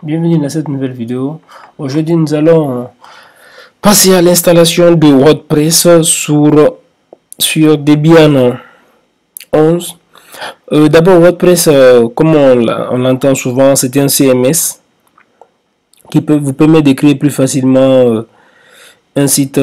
Bienvenue dans cette nouvelle vidéo. Aujourd'hui, nous allons passer à l'installation de WordPress sur Debian 11. D'abord, WordPress, comme on l'entend souvent, c'est un CMS qui vous permet de créer plus facilement un site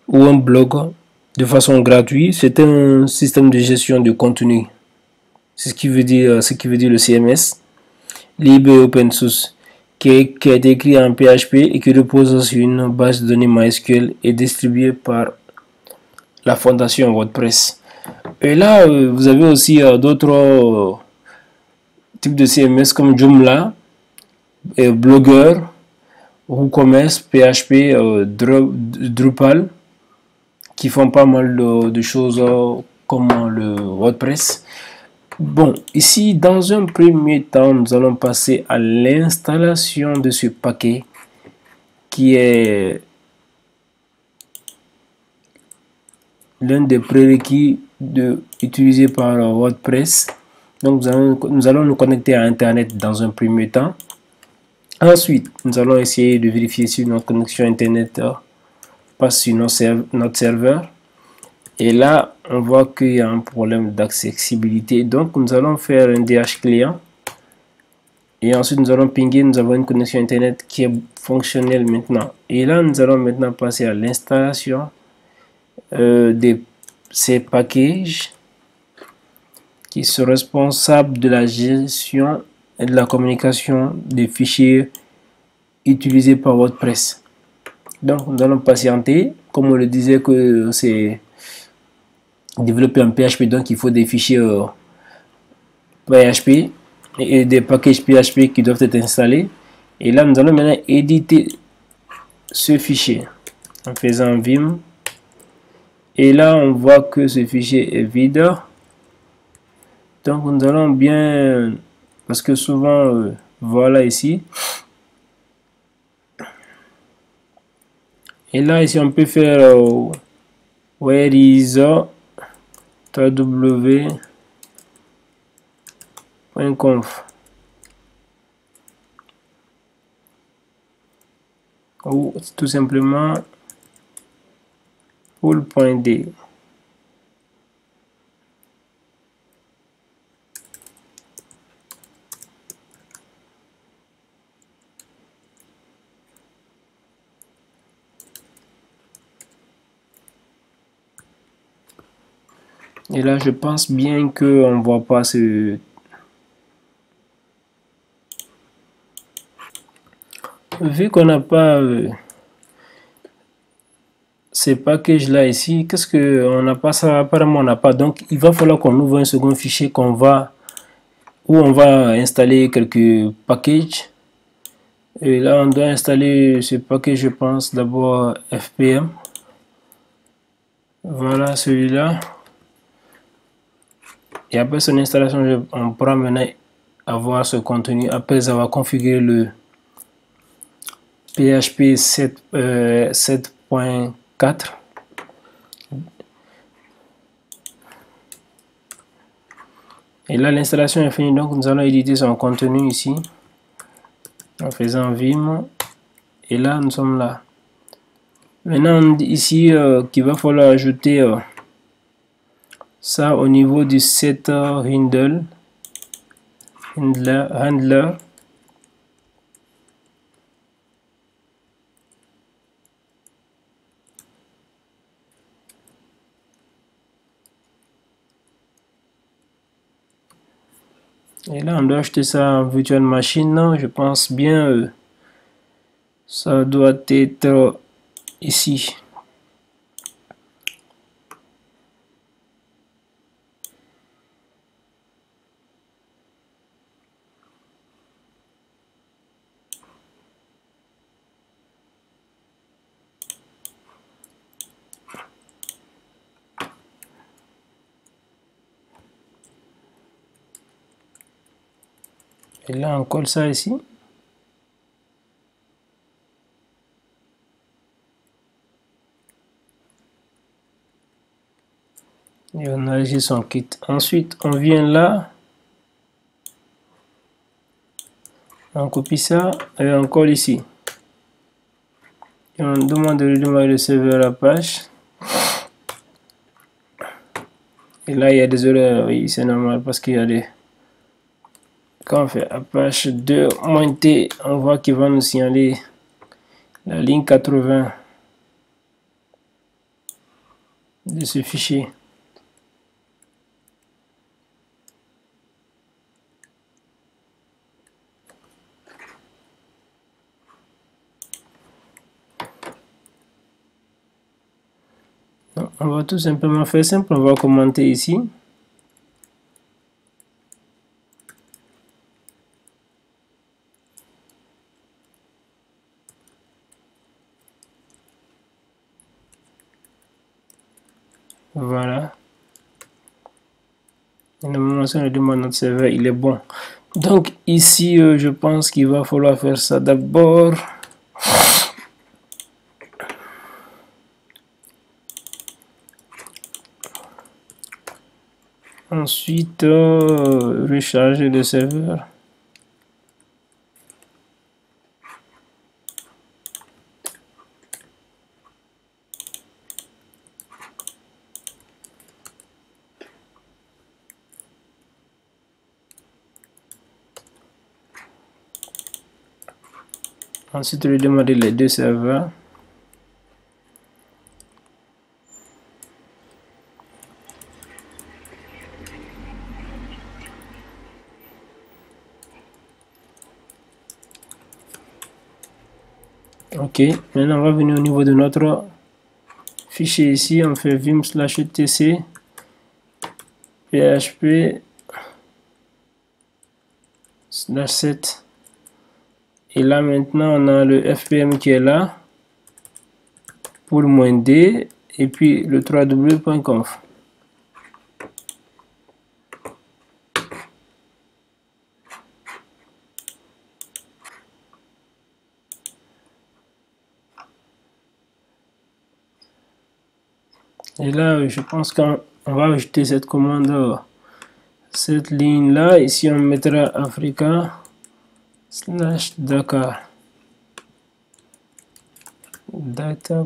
ou un blog de façon gratuite. C'est un système de gestion de contenu. C'est ce qui veut dire le CMS, libre et open source, qui a été écrit en PHP et qui repose sur une base de données MySQL et distribué par la fondation WordPress. Et là, vous avez aussi d'autres types de CMS comme Joomla, Blogger, WooCommerce, PHP, Drupal, qui font pas mal de choses comme le WordPress. Bon, ici, dans un premier temps, nous allons passer à l'installation de ce paquet qui est l'un des prérequis utilisés par WordPress. Donc, nous allons nous connecter à Internet dans un premier temps. Ensuite, nous allons essayer de vérifier si notre connexion Internet passe sur notre serveur. Et là, on voit qu'il y a un problème d'accessibilité. Donc, nous allons faire un DH client. Et ensuite, nous allons pinguer. Nous avons une connexion Internet qui est fonctionnelle maintenant. Et là, nous allons maintenant passer à l'installation de ces packages qui sont responsables de la gestion et de la communication des fichiers utilisés par WordPress. Donc, nous allons patienter. Comme on le disait que c'est développer un PHP, donc il faut des fichiers PHP et des packages PHP qui doivent être installés. Et là, nous allons maintenant éditer ce fichier en faisant vim. Et là, on voit que ce fichier est vide. Donc, nous allons bien, parce que souvent, voilà ici. Et là, ici, on peut faire where is www.conf ou tout simplement pool.d. Et là, je pense bien qu'on ne voit pas ce... Vu qu'on n'a pas ces packages là ici, qu'est-ce que on n'a pas ça? Apparemment, on n'a pas. Donc, il va falloir qu'on ouvre un second fichier où on va installer quelques packages. Et là, on doit installer ce package, je pense, d'abord FPM. Voilà celui-là. Et après son installation, on pourra maintenant avoir ce contenu après avoir configuré le PHP 7.4. Et là, l'installation est finie, donc nous allons éditer son contenu ici en faisant vim. Et là, nous sommes là. Maintenant, on dit ici qu'il va falloir ajouter ça au niveau du set handler. Et là, on doit acheter ça en virtual machine. Je pense bien, ça doit être ici. Et là, on colle ça ici. Et on a ici son kit. Ensuite, on vient là. On copie ça et on colle ici. Et on demande de redémarrer le serveur Apache. Et là, il y a des erreurs. Oui, c'est normal parce qu'il y a des... Quand on fait Apache 2-T, on voit qu'il va nous signaler la ligne 80 de ce fichier. On va tout simplement faire simple, on va commenter ici. Voilà. Et normalement, si on demande notre serveur, il est bon. Donc ici, je pense qu'il va falloir faire ça d'abord. Ensuite, recharger le serveur. Ensuite, redémarrer les deux serveurs. Ok, maintenant on va venir au niveau de notre fichier ici, on fait vim/etc php/7 et là maintenant on a le fpm qui est là pour le -d et puis le www.conf. Et là, je pense qu'on va ajouter cette commande, cette ligne là. Ici, on mettra Africa/Dakar data.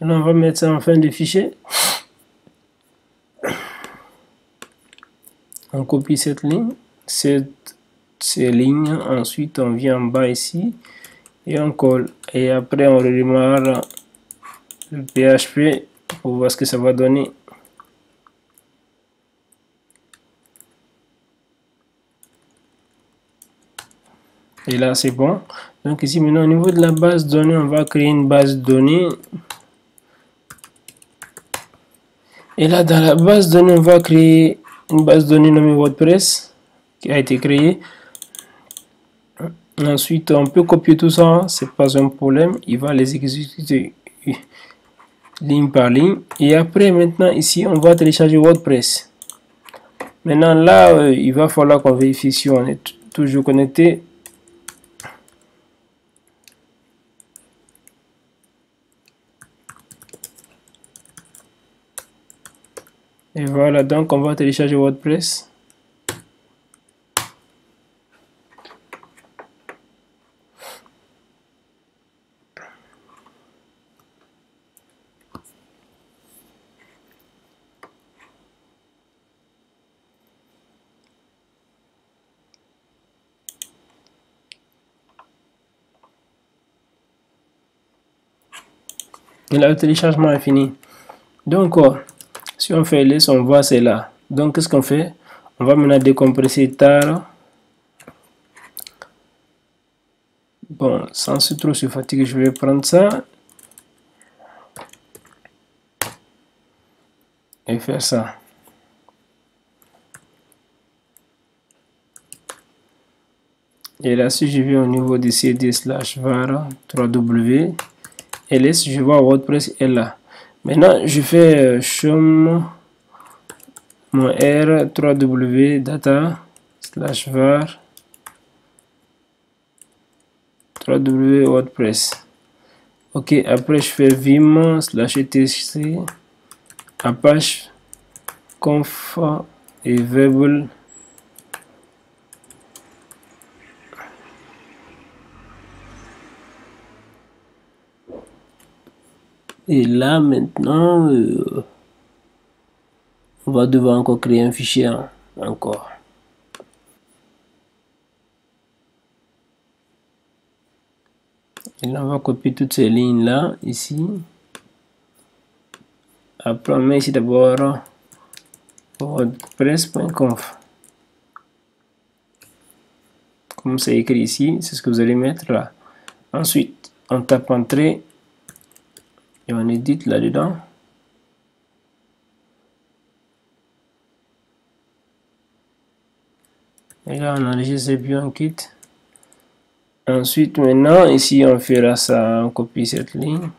Là, on va mettre ça en fin de fichier. On copie cette ligne, ces lignes, ensuite on vient en bas ici et on colle. Et après on redémarre le PHP pour voir ce que ça va donner. Et là c'est bon. Donc ici maintenant au niveau de la base de données, on va créer une base de données. Et là dans la base de données, on va créer une base de données nommée WordPress qui a été créée. Ensuite, on peut copier tout ça, c'est pas un problème. Il va les exécuter ligne par ligne. Et après, maintenant, ici, on va télécharger WordPress. Maintenant, là, il va falloir qu'on vérifie si on est toujours connecté. Et voilà, donc on va télécharger WordPress. Et là, le téléchargement est fini. Donc, si on fait ls, on voit c'est là. Donc, qu'est-ce qu'on fait? On va maintenant décompresser tar. Bon, sans trop se fatiguer, je vais prendre ça et faire ça. Et là, si je vais au niveau du cd/var 3w, ls, je vois WordPress est là. Maintenant, je fais chum mon r 3w data/var www.wordpress. Ok, après je fais vim /etc apache conf et variable. Et là maintenant on va devoir encore créer un fichier encore. Et là on va copier toutes ces lignes là ici. Après on met ici d'abord wordpress.conf. Comme c'est écrit ici, c'est ce que vous allez mettre là. Ensuite on tape entrée et on édite là dedans. Et là on enregistre et puis on quitte. Ensuite maintenant ici on fera ça, on copie cette ligne.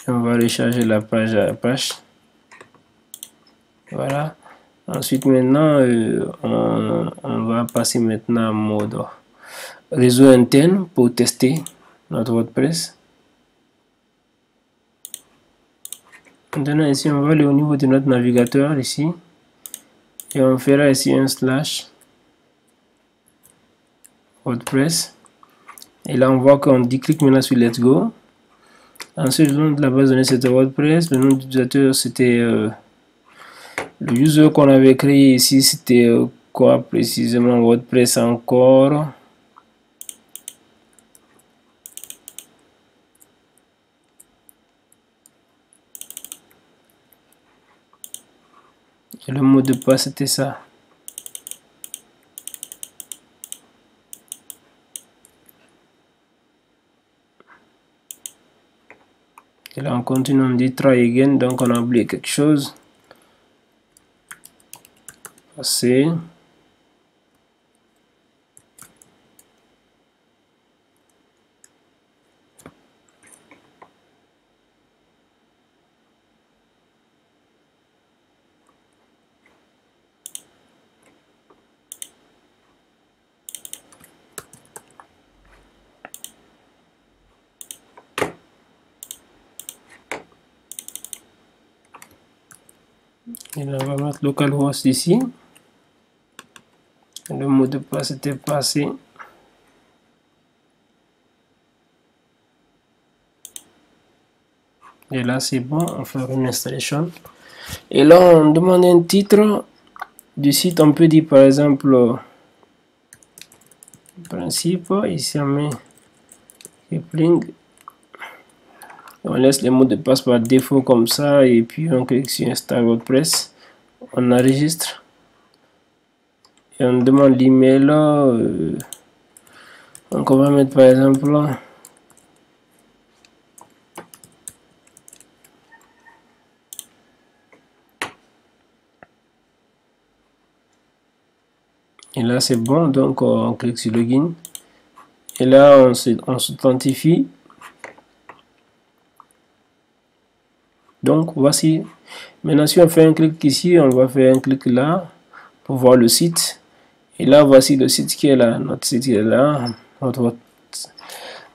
On va recharger la page à Apache. Voilà. Ensuite maintenant on va passer maintenant en mode réseau interne pour tester notre WordPress. Maintenant ici on va aller au niveau de notre navigateur ici et on fera ici un / WordPress et là on voit qu'on dit clique maintenant sur Let's Go. Ensuite le nom de la base de données c'était WordPress, le nom d'utilisateur c'était le user qu'on avait créé ici c'était quoi précisément, WordPress encore. Et le mot de passe c'était ça. Et là on continue, on dit try again, donc on a oublié quelque chose. Passer. Et là on va mettre localhost ici. Le mot de passe était passé. Et là c'est bon, on fait une installation. Et là on demande un titre du site, on peut dire par exemple principe, ici on met Kipling. On laisse les mots de passe par défaut comme ça et puis on clique sur Install WordPress, on enregistre et on demande l'email. Donc on va mettre par exemple et là c'est bon, donc on clique sur login et là on s'authentifie. Donc voici, maintenant si on fait un clic ici, on va faire un clic là pour voir le site. Et là voici le site qui est là, notre site est là.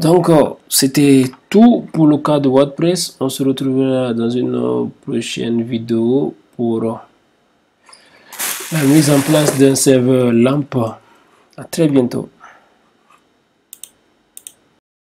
Donc c'était tout pour le cas de WordPress. On se retrouvera dans une prochaine vidéo pour la mise en place d'un serveur LAMP. À très bientôt.